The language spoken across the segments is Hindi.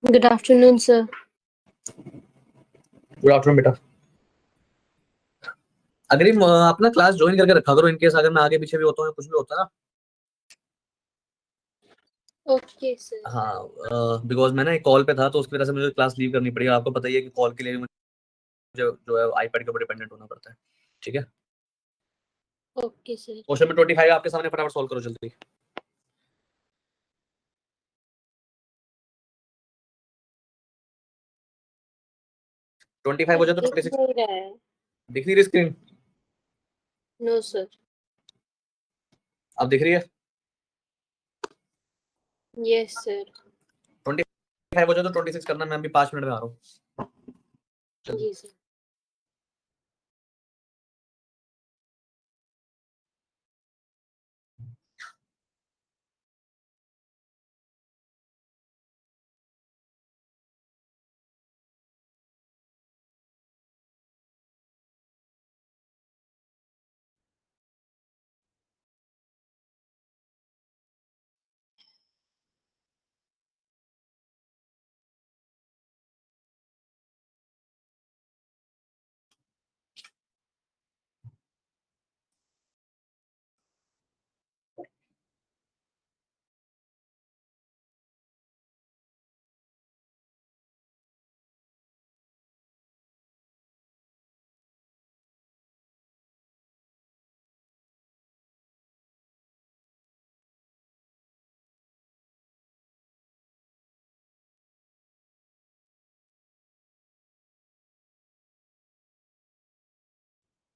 Good afternoon, sir. Good afternoon बेटा। अगर आप ना क्लास ज्वाइन करके रखा करो, इनकेस अगर मैं आगे पीछे भी होता हूँ कुछ भी होता है ना। Okay, sir. हाँ, बिकॉज मैं ना एक कॉल पे था तो उसकी वजह से मुझे क्लास लीव करनी पड़ी। आपको पता ही है कि कॉल के लिए मुझे जो है आईपैड के ऊपर डिपेंडेंट होना पड़ता है। ठीक है, Okay, sir. क्वेश्चन नंबर 25 आपके सामने, फटाफट सॉल्व करो जल्दी। ट्वेंटी फाइव हो जाए तो दिख 26 नहीं रहा है. दिख नहीं रही स्क्रीन? No, sir. अब दिख रही है? Yes, sir. 25 हो जाए तो 26 करना। मैं अभी 5 मिनट में आ रहा हूँ। जी sir.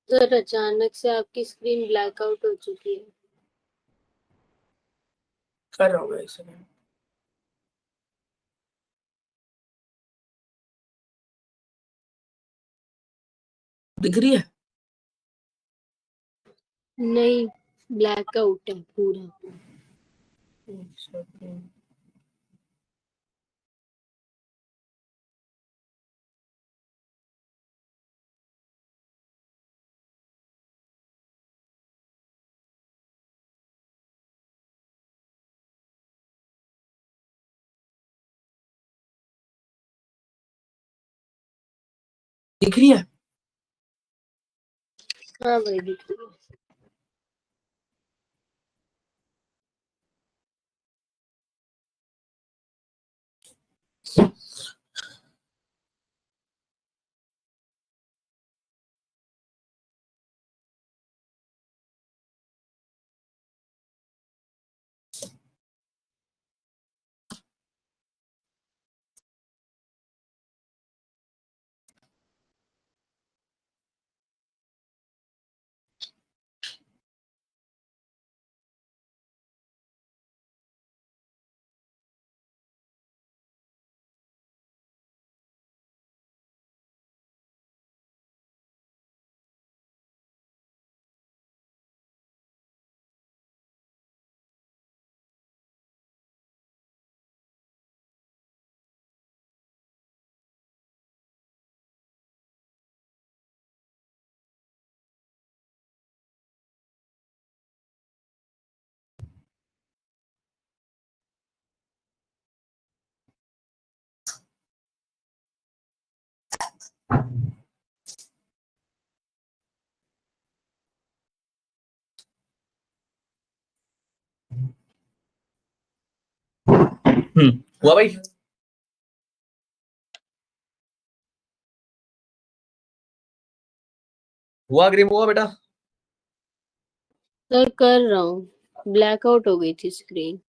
सर अचानक से आपकी स्क्रीन ब्लैकआउट हो चुकी है. कर हो गया इसमें। दिख रही है? नहीं, ब्लैकआउट है पूरा. दिख रही है? हाँ भाई, दिख रही है. हुआ भाई? हुआ अग्रिम हुआ बेटा? सर कर रहा हूँ. ब्लैकआउट हो गई थी स्क्रीन.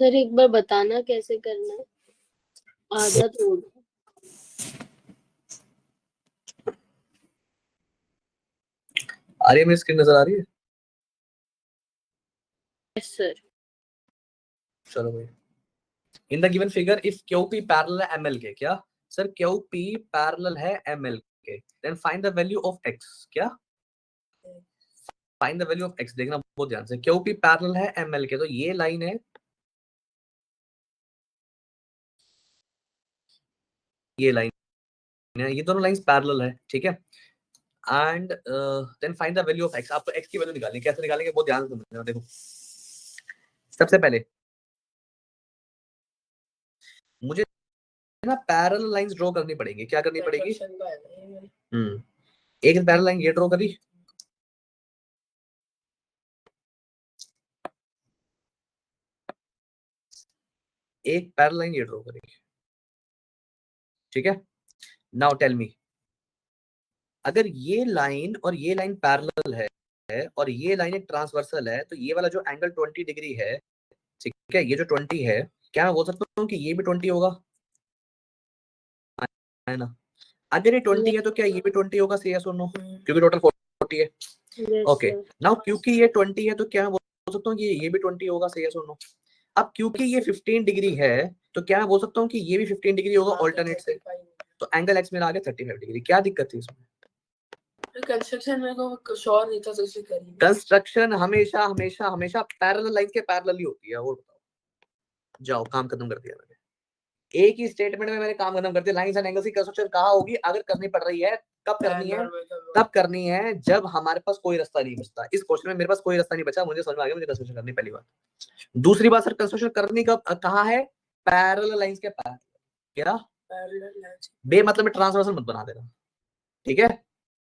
सर एक बार बताना कैसे करना है, आधा तोड़। आ रही है मेरी स्क्रीन, नजर आ रही है? Yes sir. चलो भाई, in the given figure if QP parallel है ML के, क्या सर QP पैरेलल है ML के, then find the value of x, क्या find the value of x, देखना बहुत ध्यान से। QP पैरेलल है ML के, तो ये लाइन है, ये लाइन है, ये दोनों लाइंस पैरेलल है, ठीक है। And then find the value of x, आपको x की वैल्यू निकालनी है, कैसे निकालेंगे बहुत ध्यान से समझना। देखो सबसे पहले मुझे ना पैरेलल लाइंस ड्रॉ करनी पड़ेगी, क्या करनी पड़ेगी? एक पैरेलल लाइन ये ड्रॉ करी, एक पैरेलल लाइन ये ड्रॉ करी, ठीक है। नाउ टेल मी, अगर ये लाइन और ये लाइन पैरेलल है और ये लाइन एक ट्रांसवर्सल है, तो ये वाला जो एंगल 20 डिग्री है, ठीक है, ये जो 20 है, क्या मैं बोल सकता हूँ कि ये भी 20 होगा, है ना? अगर ये 20 है तो क्या ये भी 20 होगा, से यस और नो, क्योंकि टोटल 40 है। Yes okay, sir. नाउ क्योंकि ये 20 है तो क्या मैं बोल सकता हूँ कि ये भी 20 होगा, से यस और नो। अब क्योंकि ये 15 डिग्री है तो क्या मैं बोल सकता हूँ कि ये भी 15 डिग्री होगा ऑल्टरनेट से, तो एंगल एक्स मेरा आ गया 35 डिग्री। क्या दिक्कत थी इसमें? कंस्ट्रक्शन मेरे को कुछ और नहीं था, तो इसे करिए। कंस्ट्रक्शन हमेशा हमेशा हमेशा पैरेलल लाइन के पैरेलल ही होती है। और बताओ, जाओ काम खत्म कर दिया मैंने, एक ही स्टेटमेंट में मैंने काम खत्म कर दिया। लाइंस एंड एंगल्स की कंस्ट्रक्शन कहाँ होगी? अगर करनी पड़ रही है, कब करनी है? तब करनी है जब हमारे पास कोई रास्ता नहीं बचता। इस क्वेश्चन में मेरे पास कोई रास्ता नहीं बचा, मुझे समझ में आ गया मुझे कंस्ट्रक्शन करनी, पहली बात। दूसरी बात, सर कंस्ट्रक्शन करनी कब कहाँ है? पैरेलल लाइंस के पैरेलल। क्या बे मतलब में ट्रांसवर्सल मत बना देना, ठीक है?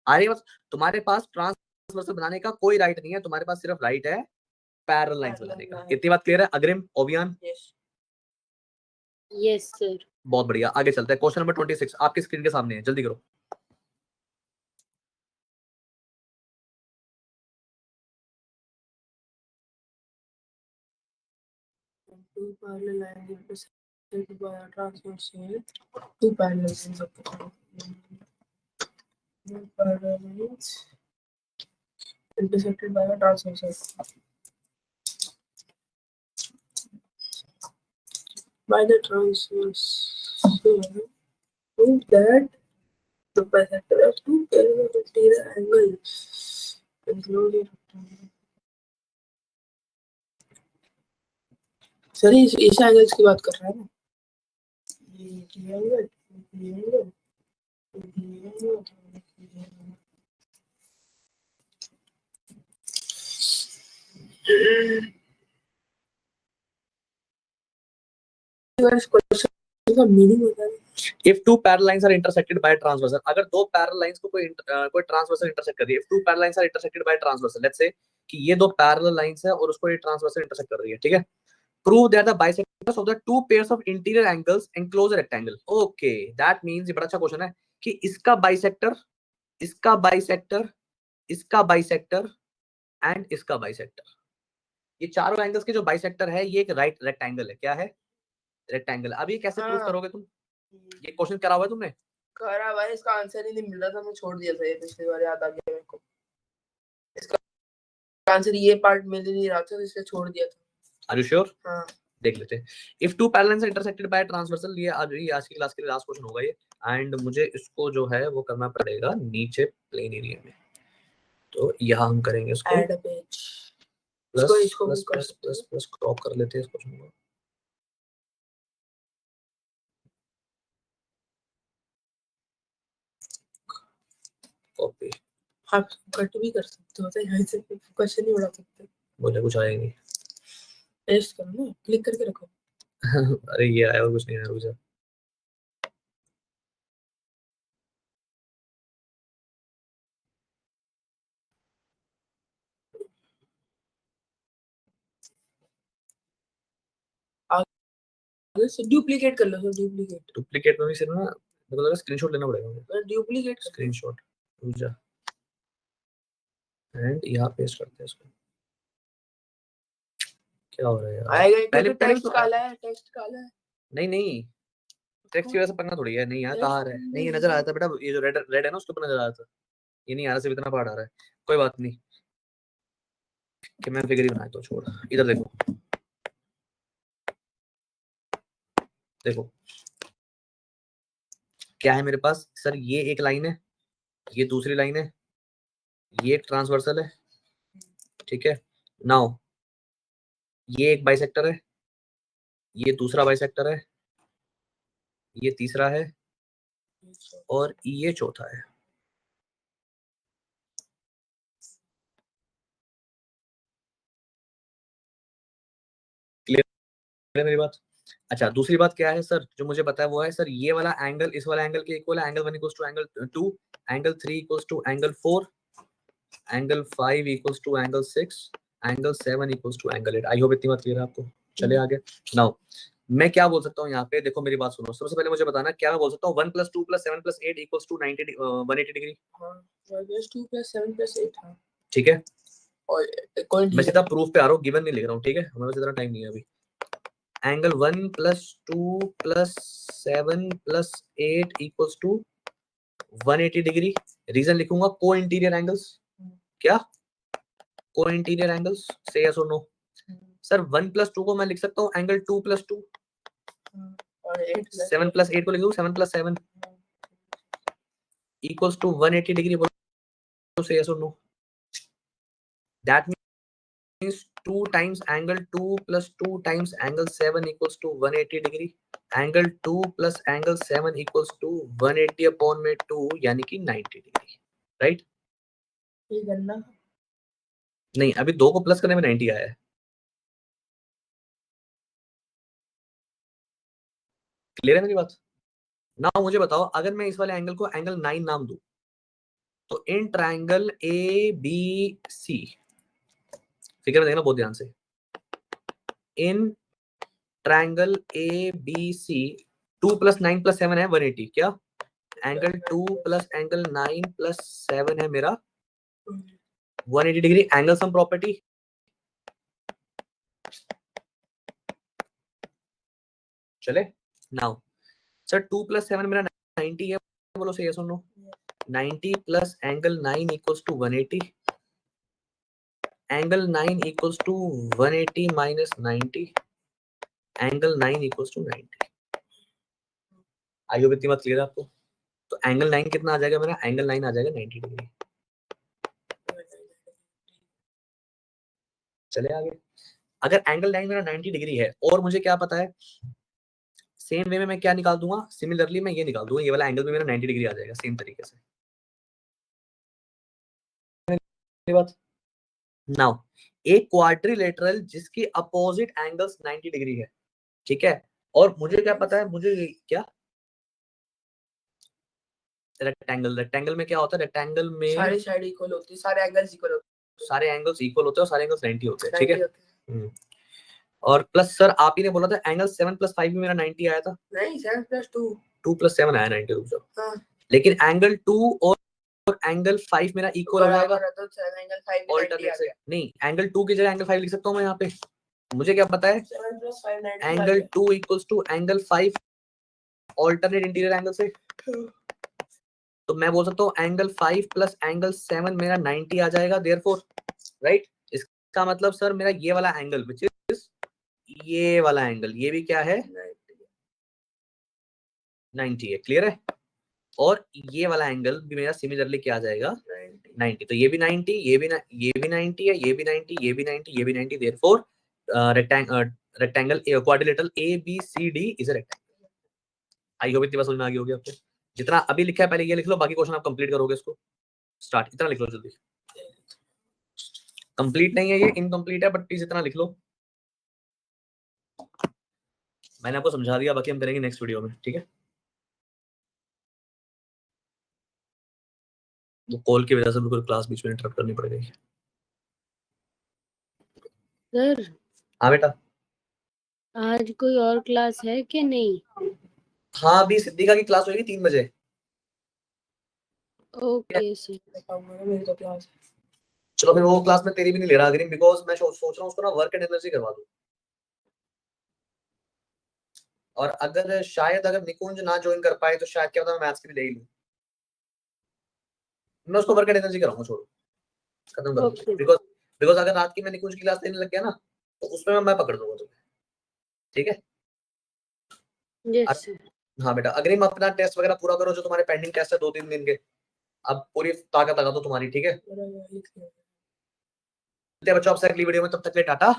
आगे बस, तुम्हारे पास ट्रांसवर्सल बनाने का कोई राइट नहीं है, तुम्हारे पास सिर्फ राइट है पैरेलल लाइंस बनाने का। इतनी बात क्लियर है अग्रिम ओबियन? Yes sir. बहुत बढ़िया, आगे चलते हैं। क्वेश्चन नंबर 26 आपकी स्क्रीन के सामने है, जल्दी करो। Two parallel lines intersected by a transversal. Two parallel lines of two parallel lines intersected by a transversal. By the transversal, prove that the bisector has two parallel interior angles and closely rectangle. Sir इस एंगल्स की बात कर रहा है ना, ये ट्रायंगल, ट्रायंगल, का मीनिंग होता है। If two parallel lines are intersected by a transversal, अगर दो पैरेलल लाइंस को कोई ट्रांसवर्सल इंटरसेक्ट कर रही है, if two parallel lines are intersected by a transversal, let's say कि ये दो पैरेलल लाइंस है और उसको ये ट्रांसवर्सल इंटरसेक्ट कर रही है, ठीक है। Prove that the bisectors of the two pairs of interior angles enclose a rectangle. Okay, that means ये बड़ा अच्छा क्वेश्चन है कि इसका बाइसेक्टर, इसका बाइसेक्टर, इसका बाइसेक्टर एंड इसका बाइसेक्टर, ये चारों एंगल्स के जो बाइसेक्टर है ये एक राइट रेक्टेंगल है। क्या है? रेक्टेंगल। अब ये कैसे प्रूव करोगे तुम? ये क्वेश्चन करा हुआ है तुमने? करा भाई, इसका आंसर ही नहीं मिल रहा था, मैं छोड़ दिया था ये, पिछली बार याद आ गया मेरे को। इसका आंसर ये पार्ट मिल नहीं रहा था, इसलिए छोड़ दिया था। Are you sure? हाँ, देख लेते हैं। If two parallel lines intersected by transversal, ये आज की क्लास के लिए लास्ट क्वेश्चन होगा ये, एंड मुझे इसको जो है वो करना पड़ेगा नीचे प्लेन एरिया में, तो यहाँ हम करेंगे इसको ऐड अ पेज, प्लस इसको plus plus plus plus crop कर लेते हैं इस क्वेश्चन को। कॉपी, आप कट भी कर सकते हो, तो यहाँ से क्वेश्चन नहीं उड़ा सकते। मुझे कुछ आएगा नहीं। पेस्ट करो ना, क्लिक करके रखो। अरे ये आया और कुछ नहीं आया, रुक जा। आगे से डुप्लीकेट कर लो, सर डुप्लीकेट। डुप्लीकेट में भी सिर्फ ना मेरे को लगा स्क्रीनशॉट लेना पड़ेगा मुझे। डुप्लीकेट स्क्रीनशॉट, रुक जा, एंड यहाँ पेस्ट करते हैं इसको। क्या हो रहा है यार? आएगा पहले क्योंकि टेक्स्ट काला है, टेक्स्ट काला है। नहीं टेक्स्ट की वजह से पढ़ना थोड़ी है। नहीं यार कहाँ है? नहीं ये नजर आया था बेटा, ये जो रेड रेड है ना उसके ऊपर नजर आया था। ये नहीं आ रहा, सिर्फ इतना पार्ट आ रहा है। कोई बात नहीं कि मैं फिगर ही बनाया तो छोड़। इधर देखो, देखो क्या है मेरे पास सर, ये एक लाइन है, ये दूसरी लाइन है, ये एक ट्रांसवर्सल है, ठीक है। नाउ ये एक बाइसेक्टर है, ये दूसरा बाइसेक्टर है, ये तीसरा है और ये चौथा है। क्लियर है मेरी बात? अच्छा दूसरी बात क्या है सर जो मुझे पता है वो है सर, ये वाला एंगल इस वाला एंगल के इक्वल है। Angle 1 equals to angle 2, angle 3 equals to angle 4, angle 5 equals to angle 6, angle 7 equals to angle 8। I hope इतनी बात क्लियर है आपको। चले आगे। नाउ मैं क्या बोल सकता हूँ यहाँ पे, देखो मेरी बात सुनो। सबसे पहले मुझे बताना क्या मैं बोल सकता हूँ। 1 + 2 + 7 + 8 इक्वल्स टू 180 डिग्री। हाँ 2 + 7 + 8 हाँ। ठीक है, और कोई मैं सीधा प्रूफ पे आ रहा हूँ, गिवन नहीं लिख रहा हूँ। ठीक है, हमारे पास इतना टाइम नहीं है अभी। Angle 1 + 2 + 7 + 8 equals to 180 degree. Reason लिखूंगा को इंटीरियर एंगल्स। क्या co-interior angles? Say yes और नो? सर 1 + 2 को मैं लिख सकता हूँ एंगल 2 + 2 और 7 + 8 को लिख दूं 7 + 7 इक्वल्स टू 180 डिग्री। बोलो से यस और no? That means 2 times angle 2 + 2 times angle 7 equals to 180 degree. Angle 2 + angle 7 equals to 180 upon में 2 यानी कि 90 डिग्री। राइट? ये करना नहीं अभी 2 को प्लस करने में 90 आया है। क्लियर है मेरी बात? ना मुझे बताओ, अगर मैं इस वाले एंगल को एंगल 9 नाम दूं तो इन triangle A B C, figure में देखना बहुत ध्यान से, इन ट्रायंगल ए बी सी 2 + 9 + 7 है 180। क्या एंगल 2 + एंगल 9 + 7 है मेरा 180 डिग्री। एंगल सम प्रॉपर्टी चले। नाउ सर 2 + 7 मेरा 90 है। बोलो से यस और no? 90 + angle 9 equals to 180। Angle 9 equals to 180 - 90। Angle 9 equals to 90। I hope इतनी बात क्लियर है आपको? तो एंगल 9 कितना आ जाएगा मेरा? एंगल 9 आ जाएगा 90 डिग्री। चले आगे। अगर एंगल 9 मेरा 90 डिग्री है और मुझे क्या पता है, सेम वे में मैं क्या निकाल दूंगा, सिमिलरली मैं ये निकाल दूंगा, ये वाला एंगल भी मेरा 90 डिग्री आ जाएगा सेम तरीके से। बात नाउ एक क्वाड्रिलेटरल जिसकी अपोजिट एंगल्स 90 डिग्री है, ठीक है। और मुझे क्या पता है, मुझे क्या रेक्टेंगल, रेक्टेंगल में क्या होता है, रेक्टेंगल में सारी साइड इक्वल होती है, सारे एंगल्स इक्वल होते हैं, सारे एंगल्स इक्वल होते हैं और सारे एंगल्स 90 होते हैं, ठीक 90 है। होते हैं। और प्लस सर आप ही ने बोला था एंगल 7 + 5 भी मेरा 90 आया था। नहीं 7 + 2 2 + 7 आया 90 रुक जाओ। हाँ लेकिन एंगल 2 और एंगल 5 मेरा इक्वल हो जाएगा बराबर है, तो एंगल 5 भी 90 ऑल्टरनेट आ से। गया। नहीं एंगल 2 की जगह एंगल 5 लिख सकता हूं मैं यहाँ पे। मुझे क्या पता है 7 + 5 90 आ एंगल गया। 2 equals to angle 5 alternate interior angle से। तो मैं बोल सकता हूँ एंगल 5 + एंगल 7 मेरा 90 आ जाएगा देयरफॉर। राइट? इसका मतलब सर मेरा ये वाला एंगल विच इज ये वाला एंगल, ये भी क्या है 90 है। क्लियर है? और ये वाला एंगल भी मेरा सिमिलरली क्या आ जाएगा 90। तो ये भी 90, ये भी 90 है, ये भी 90, ये भी 90, ये भी 90। Therefore rectangle quadrilateral A B C D is a rectangle. I hope इतनी बात समझ में आ गई होगी आपको। जितना अभी लिखा है पहले ये लिख लो, बाकी क्वेश्चन आप कंप्लीट करोगे इसको। स्टार्ट इतना लिख लो जल्दी। कंप्लीट नहीं है ये, इनकम्प्लीट है, बट प्लीज इतना लिख लो। मैंने आपको समझा दिया, बाकी हम करेंगे नेक्स्ट वीडियो में, ठीक है। वो कॉल की वजह से बिल्कुल क्लास बीच में इंटरप्ट करनी पड़ गई। सर हाँ बेटा। आज कोई और क्लास है कि नहीं? हाँ अभी सिद्दीका की क्लास होगी 3 बजे। Okay sir. मेरी तो क्लास है। चलो फिर वो क्लास में तेरी भी नहीं ले रहा अग्रिम, बिकॉज मैं सोच रहा हूँ उसको ना वर्क एंड एनर्जी करवा दूं। और अगर शायद अगर निकुंज ना ज्वाइन कर पाए तो शायद क्या पता मैं मैथ्स के भी ले ही लूं। मैं उसको वर्क एनर्जी कराऊंगा, छोड़ो खत्म कर Okay. दूंगा। बिकॉज अगर रात की मैं निकुंज की क्लास लेने लग गया ना तो उसमें मैं पकड़ दूंगा तुम्हें, ठीक है? Yes sir. हाँ बेटा, अग्रिम अपना टेस्ट वगैरह पूरा करो, जो तुम्हारे पेंडिंग टेस्ट है 2-3 दिन के, अब पूरी ताकत लगा दो तुम्हारी, ठीक है? मेरा लिख लिया। बच्चों आपसे अगली वीडियो में, तब तक के लिए टाटा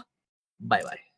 बाय बाय।